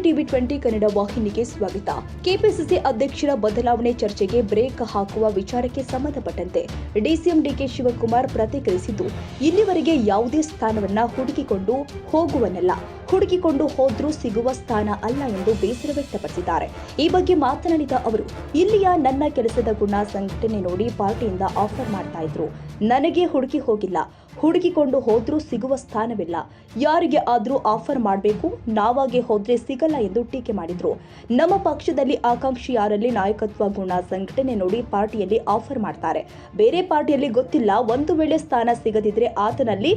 TV 20 Kannada ವಾಹಿನಿಗೆ ಸ್ವಾಗತ. KPCC ಅಧ್ಯಕ್ಷರ ಬದಲಾವಣೆ ಚರ್ಚೆಗೆ ಬ್ರೇಕ್ ಹಾಕುವ ವಿಚಾರಕ್ಕೆ ಸಂಬಂಧಪಟ್ಟಂತೆ ಡಿಸಿಎಂ ಡಿಕೆ ಶಿವಕುಮಾರ್ ಪ್ರತಿಕ್ರಿಯಿಸಿದ್ದು, ಇಲ್ಲಿವರೆಗೆ ಯಾವುದೇ ಸ್ಥಾನವನ್ನ ಹುಡುಕಿಕೊಂಡು ಹೋಗುವನಲ್ಲ, ಹುಡುಕಿಕೊಂಡು ಹೋದ್ರೂ ಸಿಗುವ ಸ್ಥಾನ ಅಲ್ಲ ಎಂದು ಬೇಸರ ವ್ಯಕ್ತಪಡಿಸಿದ್ದಾರೆ. ಈ ಬಗ್ಗೆ ಮಾತನಾಡಿದ ಅವರು, ಇಲ್ಲಿಯ ನನ್ನ ಕೆಲಸದ ಗುಣ ಸಂಘಟನೆ ನೋಡಿ ಪಾರ್ಟಿಯಿಂದ ಆಫರ್ ಮಾಡ್ತಾ ಇದ್ರು. ನನಗೆ ಹುಡುಕಿ ಹೋಗಿಲ್ಲ, ಹುಡುಕಿಕೊಂಡು ಹೋದ್ರೂ ಸಿಗುವ ಸ್ಥಾನವಿಲ್ಲ. ಯಾರಿಗೆ ಆದ್ರೂ ಆಫರ್ ಮಾಡಬೇಕು, ನಾವಾಗೆ ಹೋದ್ರೆ ಸಿಗಲ್ಲ ಎಂದು ಟೀಕೆ ಮಾಡಿದ್ರು. ನಮ್ಮ ಪಕ್ಷದಲ್ಲಿ ಆಕಾಂಕ್ಷಿ ಯಾರಲ್ಲಿ ನಾಯಕತ್ವ ಗುಣ ಸಂಘಟನೆ ನೋಡಿ ಪಾರ್ಟಿಯಲ್ಲಿ ಆಫರ್ ಮಾಡ್ತಾರೆ. ಬೇರೆ ಪಾರ್ಟಿಯಲ್ಲಿ ಗೊತ್ತಿಲ್ಲ, ಒಂದು ವೇಳೆ ಸ್ಥಾನ ಸಿಗದಿದ್ರೆ ಆತನಲ್ಲಿ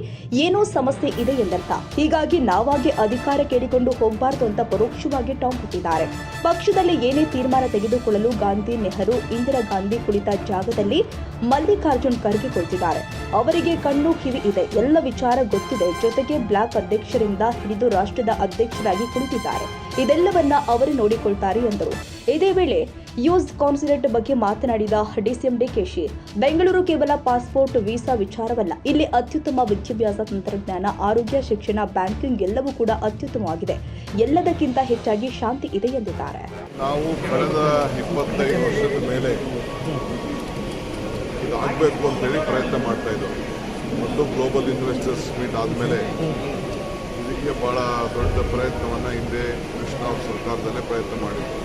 ಏನೋ ಸಮಸ್ಯೆ ಇದೆ ಎಂದರ್ಥ. ಹೀಗಾಗಿ ನಾವಾಗೆ ಅಧಿಕಾರ ಕೇಳಿಕೊಂಡು ಹೋಗಬಾರದು ಅಂತ ಪರೋಕ್ಷವಾಗಿ ಟಾಂಗ್ ಕೊಟ್ಟಿದ್ದಾರೆ. ಪಕ್ಷದಲ್ಲಿ ಏನೇ ತೀರ್ಮಾನ ತೆಗೆದುಕೊಳ್ಳಲು ಗಾಂಧಿ, ನೆಹರು, ಇಂದಿರಾ ಗಾಂಧಿ ಕುಳಿತ ಜಾಗದಲ್ಲಿ ಮಲ್ಲಿಕಾರ್ಜುನ್ ಖರ್ಗೆ ಕುಳಿತಿದ್ದಾರೆ. ಅವರಿಗೆ ಕಣ್ಣು ಕಿವಿ ಇದೆ, ಎಲ್ಲ ವಿಚಾರ ಗೊತ್ತಿದೆ. ಜೊತೆಗೆ ಬ್ಲಾಕ್ ಅಧ್ಯಕ್ಷರಿಂದ ಹಿಡಿದು ರಾಷ್ಟ್ರದ ಅಧ್ಯಕ್ಷರಾಗಿ ಕುಳಿತಿದ್ದಾರೆ. ಇದೆಲ್ಲವನ್ನ ಅವರೇ ನೋಡಿಕೊಳ್ತಾರೆ ಎಂದರು. ಇದೇ ವೇಳೆ ಯೂಸ್ ಕಾನ್ಸುಲೇಟ್ ಬಗ್ಗೆ ಮಾತನಾಡಿದ ಡಿಸಿಎಂ ಡಿಕೆಶಿ, ಬೆಂಗಳೂರು ಕೇವಲ ಪಾಸ್ಪೋರ್ಟ್, ವೀಸಾ ವಿಚಾರವಲ್ಲ. ಇಲ್ಲಿ ಅತ್ಯುತ್ತಮ ವಿದ್ಯಾಭ್ಯಾಸ, ತಂತ್ರಜ್ಞಾನ, ಆರೋಗ್ಯ, ಶಿಕ್ಷಣ, ಬ್ಯಾಂಕಿಂಗ್ ಎಲ್ಲವೂ ಕೂಡ ಅತ್ಯುತ್ತಮವಾಗಿದೆ. ಎಲ್ಲದಕ್ಕಿಂತ ಹೆಚ್ಚಾಗಿ ಶಾಂತಿ ಇದೆ ಎಂದಿದ್ದಾರೆ. ನಾವು ಕಳೆದ 25 ವರ್ಷದ ಮೇಲೆ ಇದು ಆಗಬೇಕು ಅಂತೇಳಿ ಪ್ರಯತ್ನ ಮಾಡ್ತಾ ಇದ್ದೆವು. ಮತ್ತು ಗ್ಲೋಬಲ್ ಇನ್ವೆಸ್ಟರ್ಸ್ ಮೀಟ್ ಆದಮೇಲೆ ಇದಕ್ಕೆ ಭಾಳ ದೊಡ್ಡ ಪ್ರಯತ್ನವನ್ನು ಹಿಂದೆ ಕೃಷ್ಣ ಅವ್ರ ಸರ್ಕಾರದಲ್ಲೇ ಪ್ರಯತ್ನ ಮಾಡಿದ್ರು.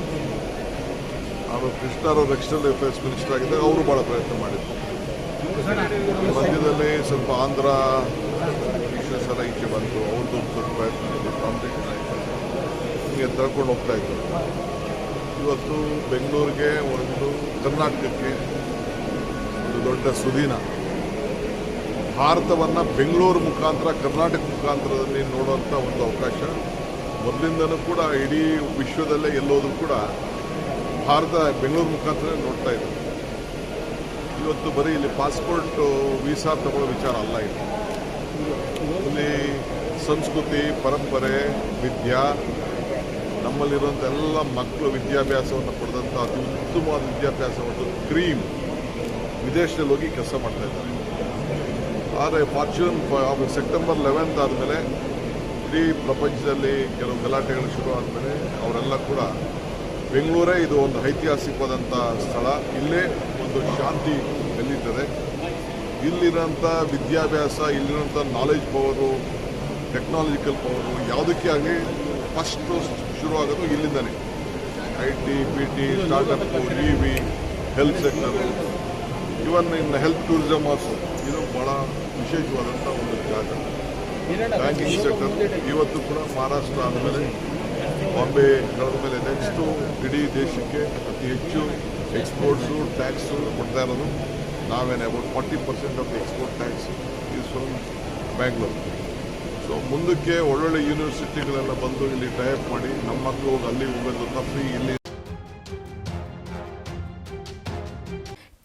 ಅವರು ಕೃಷ್ಣ ಅವರು ಎಕ್ಸ್ಟರ್ನಲ್ ಅಫೇರ್ಸ್ ಮಿನಿಸ್ಟರ್ ಆಗಿದ್ದಾಗ ಅವರು ಭಾಳ ಪ್ರಯತ್ನ ಮಾಡಿದ್ರು. ಮಧ್ಯದಲ್ಲಿ ಸ್ವಲ್ಪ ಆಂಧ್ರ ಬಿಸ್ನೆಸ್ ಎಲ್ಲ ಈಚೆ ಬಂತು, ಅವ್ರದ್ದು ಸ್ವಲ್ಪ ಪ್ರಯತ್ನ ಮಾಡಿದ್ರು, ಕಾಂಪಿಟೇಷನ್ ಆಯಿತು, ಹೀಗೆ ತಳ್ಕೊಂಡು ಹೋಗ್ತಾ ಇದ್ರು. ಇವತ್ತು ಬೆಂಗಳೂರಿಗೆ ಒಂದು ಕರ್ನಾಟಕಕ್ಕೆ ಒಂದು ದೊಡ್ಡ ಸುದೀನ ಭಾರತವನ್ನು ಬೆಂಗಳೂರು ಮುಖಾಂತರ, ಕರ್ನಾಟಕ ಮುಖಾಂತರದಲ್ಲಿ ನೋಡುವಂಥ ಒಂದು ಅವಕಾಶ ಮೊದಲಿಂದನೂ ಕೂಡ ಇಡೀ ವಿಶ್ವದಲ್ಲೇ ಎಲ್ಲೋದ್ರೂ ಕೂಡ ಭಾರತ ಬೆಂಗಳೂರು ಮುಖಾಂತರ ನೋಡ್ತಾ ಇದೆ. ಇವತ್ತು ಬರೀ ಇಲ್ಲಿ ಪಾಸ್ಪೋರ್ಟ್, ವೀಸಾ ತಗೊಳ್ಳೋ ವಿಚಾರ ಅಲ್ಲ. ಇಲ್ಲಿ ಸಂಸ್ಕೃತಿ, ಪರಂಪರೆ, ವಿದ್ಯಾ, ನಮ್ಮಲ್ಲಿರುವಂಥ ಎಲ್ಲ ಮಕ್ಕಳು ವಿದ್ಯಾಭ್ಯಾಸವನ್ನು ಪಡೆದಂಥ ಅತಿ ಉತ್ತಮವಾದ ವಿದ್ಯಾಭ್ಯಾಸ ಮತ್ತು ಕ್ರೀಮ್ ವಿದೇಶದಲ್ಲಿ ಹೋಗಿ ಕೆಲಸ ಮಾಡ್ತಾ ಇದ್ದಾರೆ. ಆದರೆ ಫಾರ್ಚೂನ್ ಸೆಪ್ಟೆಂಬರ್ 11 ಆದಮೇಲೆ ಇಡೀ ಪ್ರಪಂಚದಲ್ಲಿ ಕೆಲವು ಗಲಾಟೆಗಳು ಶುರು ಆದಮೇಲೆ ಅವರೆಲ್ಲ ಕೂಡ ಬೆಂಗಳೂರೇ ಇದು ಒಂದು ಐತಿಹಾಸಿಕವಾದಂಥ ಸ್ಥಳ, ಇಲ್ಲೇ ಒಂದು ಶಾಂತಿ ನೆಲೆಯುತ್ತದೆ. ಇಲ್ಲಿರೋಂಥ ವಿದ್ಯಾಭ್ಯಾಸ, ಇಲ್ಲಿರೋಂಥ ನಾಲೆಜ್ ಪವರು, ಟೆಕ್ನಾಲಜಿಕಲ್ ಪವರು ಯಾವುದಕ್ಕೆ ಆಗಲಿ ಫಸ್ಟು ಶುರುವಾಗೋದು ಇಲ್ಲಿಂದನೇ. IT, PT, startup, EV, health sector, even in health tourism also ಇದು ಭಾಳ ವಿಶೇಷವಾದಂಥ ಒಂದು ಜಾಗ. ಬ್ಯಾಂಕಿಂಗ್ ಸೆಕ್ಟರ್ ಇವತ್ತು ಕೂಡ ಮಹಾರಾಷ್ಟ್ರ ಆದಮೇಲೆ, ಬಾಂಬೆ ಕಳೆದ ಮೇಲೆ ನೆಕ್ಸ್ಟು ಇಡೀ ದೇಶಕ್ಕೆ ಅತಿ ಹೆಚ್ಚು ಎಕ್ಸ್ಪೋರ್ಟ್ಸು, ಟ್ಯಾಕ್ಸು ಕೊಡ್ತಾ ಇರೋದು ನಾವೇನೆ. About 40% of the export tax is from Bangalore. So ಮುಂದಕ್ಕೆ ಒಳ್ಳೊಳ್ಳೆ ಯೂನಿವರ್ಸಿಟಿಗಳೆಲ್ಲ ಬಂದು ಇಲ್ಲಿ ಟೈಅಪ್ ಮಾಡಿ ನಮ್ಮ ಮಕ್ಕಳು ಹೋಗಿ ಅಲ್ಲಿ ಹೋಗೋದು ಫ್ರೀ. ಇಲ್ಲಿ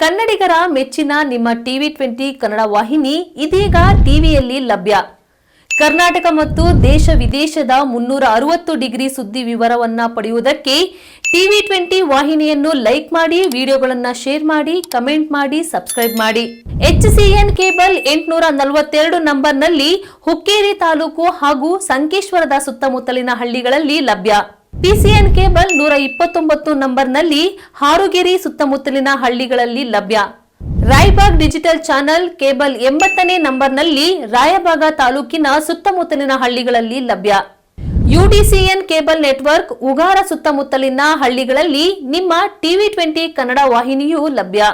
ಕನ್ನಡಿಗರ ಮೆಚ್ಚಿನ ನಿಮ್ಮ ಟಿವಿ 20 ಕನ್ನಡ ವಾಹಿನಿ ಇದೀಗ ಟಿವಿಯಲ್ಲಿ ಲಭ್ಯ. ಕರ್ನಾಟಕ ಮತ್ತು ದೇಶ ವಿದೇಶದ 360 ಡಿಗ್ರಿ ಸುದ್ದಿ ವಿವರವನ್ನ ಪಡೆಯುವುದಕ್ಕೆ ಟಿವಿ 20 ವಾಹಿನಿಯನ್ನು ಲೈಕ್ ಮಾಡಿ, ವಿಡಿಯೋಗಳನ್ನು ಶೇರ್ ಮಾಡಿ, ಕಮೆಂಟ್ ಮಾಡಿ, ಸಬ್ಸ್ಕ್ರೈಬ್ ಮಾಡಿ. HCN ಕೇಬಲ್ 842 ನಂಬರ್ನಲ್ಲಿ ಹುಕ್ಕೇರಿ ತಾಲೂಕು ಹಾಗೂ ಸಂಕೇಶ್ವರದ ಸುತ್ತಮುತ್ತಲಿನ ಹಳ್ಳಿಗಳಲ್ಲಿ ಲಭ್ಯ. PCN ಕೇಬಲ್ 129 ನಂಬರ್ನಲ್ಲಿ ಹಾರುಗೆರೆ ಸುತ್ತಮುತ್ತಲಿನ ಹಳ್ಳಿಗಳಲ್ಲಿ ಲಭ್ಯ. ರಾಯಬಾಗ್ ಡಿಜಿಟಲ್ ಚಾನೆಲ್ ಕೇಬಲ್ 80ನೇ ನಂಬರ್ನಲ್ಲಿ ರಾಯಬಾಗ ತಾಲೂಕಿನ ಸುತ್ತಮುತ್ತಲಿನ ಹಳ್ಳಿಗಳಲ್ಲಿ ಲಭ್ಯ. UDCN ಕೇಬಲ್ ನೆಟ್ವರ್ಕ್ ಉಗಾರ ಸುತ್ತಮುತ್ತಲಿನ ಹಳ್ಳಿಗಳಲ್ಲಿ ನಿಮ್ಮ ಟಿವಿ 20 ಕನ್ನಡ ವಾಹಿನಿಯೂ ಲಭ್ಯ.